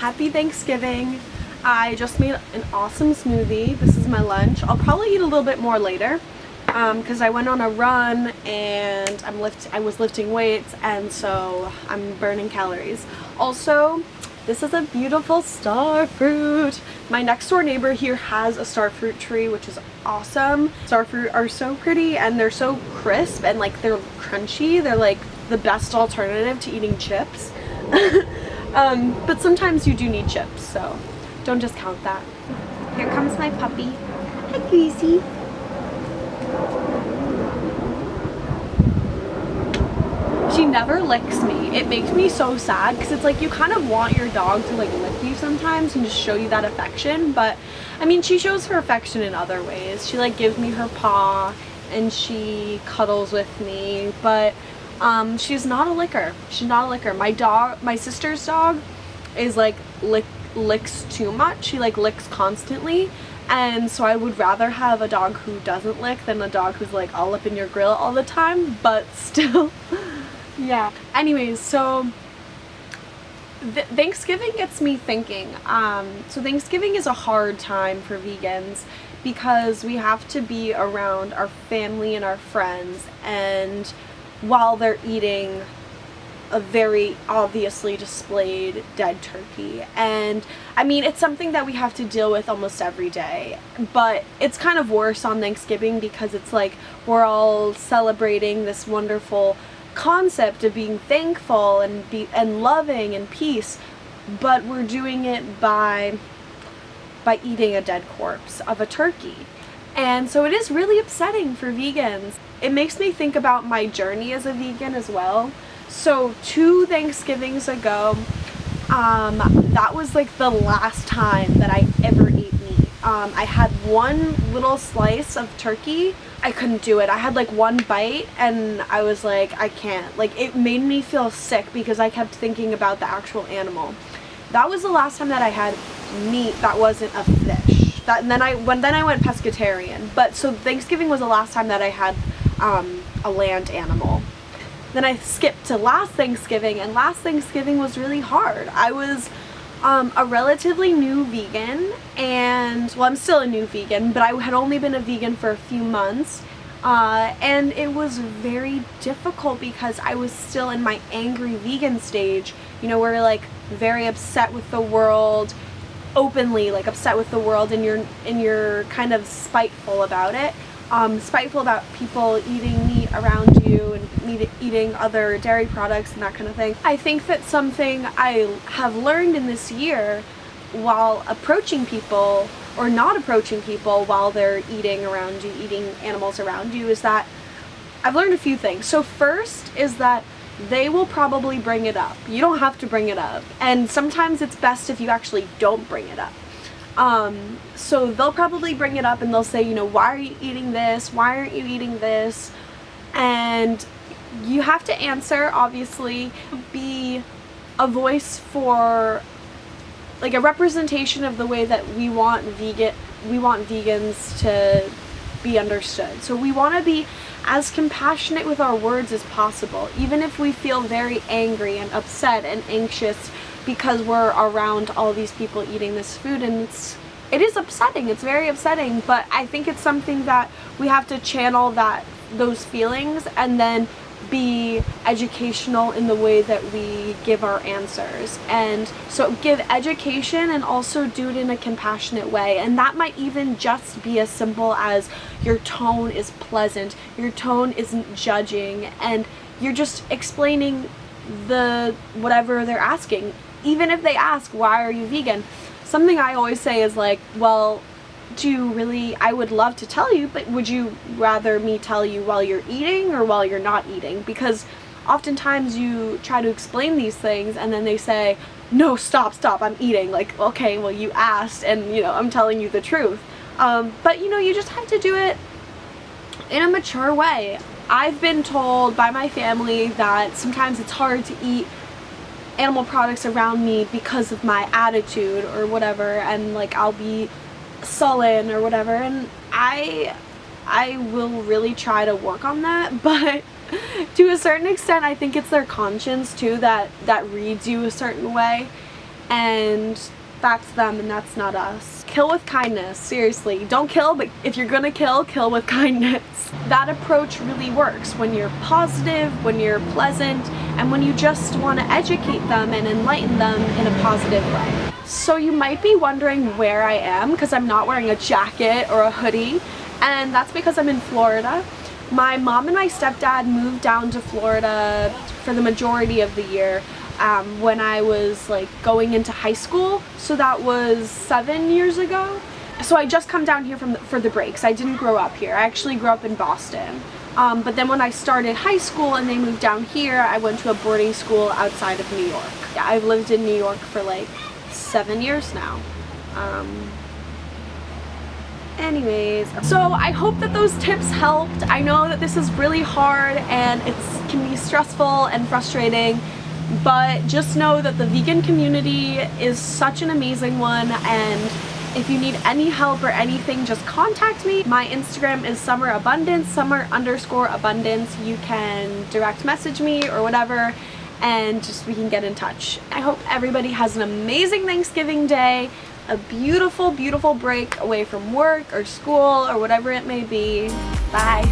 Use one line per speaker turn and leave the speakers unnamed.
happy Thanksgiving. I just made an awesome smoothie. This is my lunch. I'll probably eat a little bit more later because I went on a run and I was lifting weights, and so I'm burning calories. Also, this is a beautiful star fruit. My next door neighbor here has a star fruit tree, which is awesome. Star fruit are so pretty and they're so crisp and like they're crunchy. They're like the best alternative to eating chips. But sometimes you do need chips, so don't discount that. Here comes my puppy. Hi, Greasy. She never licks me. It makes me so sad because it's like you kind of want your dog to like lick you sometimes and just show you that affection, but I mean, she shows her affection in other ways. She like gives me her paw and she cuddles with me, but she's not a licker. She's not a licker. My sister's dog is like licks too much. She like licks constantly, and so I would rather have a dog who doesn't lick than a dog who's like all up in your grill all the time, but still. Yeah. Anyways, so Thanksgiving gets me thinking. So Thanksgiving is a hard time for vegans because we have to be around our family and our friends, and while they're eating a very obviously displayed dead turkey. And I mean, it's something that we have to deal with almost every day, but it's kind of worse on Thanksgiving because it's like we're all celebrating this wonderful concept of being thankful and loving and peace, but we're doing it by eating a dead corpse of a turkey. And so it is really upsetting for vegans. It makes me think about my journey as a vegan as well. So 2 Thanksgivings ago, that was like the last time that I ever ate meat. I had one little slice of turkey. I couldn't do it. I had like one bite and I was like, I can't. Like, it made me feel sick because I kept thinking about the actual animal. That was the last time that I had meat that wasn't a fish. Then I went pescatarian. But so Thanksgiving was the last time that I had a land animal. Then I skipped to last Thanksgiving, and last Thanksgiving was really hard. I was a relatively new vegan, and well, I'm still a new vegan, but I had only been a vegan for a few months, and it was very difficult because I was still in my angry vegan stage, you know, where you're like very upset with the world, openly like upset with the world, and you're kind of spiteful about it. Spiteful about people eating meat around you and eating other dairy products and that kind of thing. I think that something I have learned in this year while approaching people or not approaching people while they're eating around you, eating animals around you, is that I've learned a few things. So first is that they will probably bring it up. You don't have to bring it up. And sometimes it's best if you actually don't bring it up. So they'll probably bring it up and they'll say, you know, why are you eating this? Why aren't you eating this? And you have to answer, obviously, be a voice for, like, a representation of the way that we want vegans to be understood. So we want to be as compassionate with our words as possible, even if we feel very angry and upset and anxious because we're around all these people eating this food, and it is upsetting. It's very upsetting, but I think it's something that we have to channel those feelings and then be educational in the way that we give our answers. And so give education and also do it in a compassionate way, and that might even just be as simple as your tone is pleasant, your tone isn't judging, and you're just explaining whatever they're asking. Even if they ask, why are you vegan? Something I always say is like, well, I would love to tell you, but would you rather me tell you while you're eating or while you're not eating? Because oftentimes you try to explain these things and then they say, no, stop, I'm eating. Like, okay, well, you asked and, you know, I'm telling you the truth. But, you know, you just have to do it in a mature way. I've been told by my family that sometimes it's hard to eat animal products around me because of my attitude or whatever, and like I'll be sullen or whatever, and I will really try to work on that, but to a certain extent I think it's their conscience too that reads you a certain way. and that's them and that's not us. Kill with kindness, seriously. Don't kill, but if you're gonna kill, kill with kindness. That approach really works when you're positive, when you're pleasant, and when you just want to educate them and enlighten them in a positive way. So you might be wondering where I am, because I'm not wearing a jacket or a hoodie, and that's because I'm in Florida. My mom and my stepdad moved down to Florida for the majority of the year when I was like going into high school, so that was 7 years ago. So I just come down here for the breaks. I didn't grow up here. I actually grew up in Boston. But then when I started high school and they moved down here, I went to a boarding school outside of New York. Yeah, I've lived in New York for like 7 years now. Anyways, so I hope that those tips helped. I know that this is really hard and it can be stressful and frustrating, but just know that the vegan community is such an amazing one, and if you need any help or anything, just contact me. My Instagram is summerabundance, summer_abundance. You can direct message me or whatever, and just we can get in touch. I hope everybody has an amazing Thanksgiving day, a beautiful, beautiful break away from work or school or whatever it may be. Bye.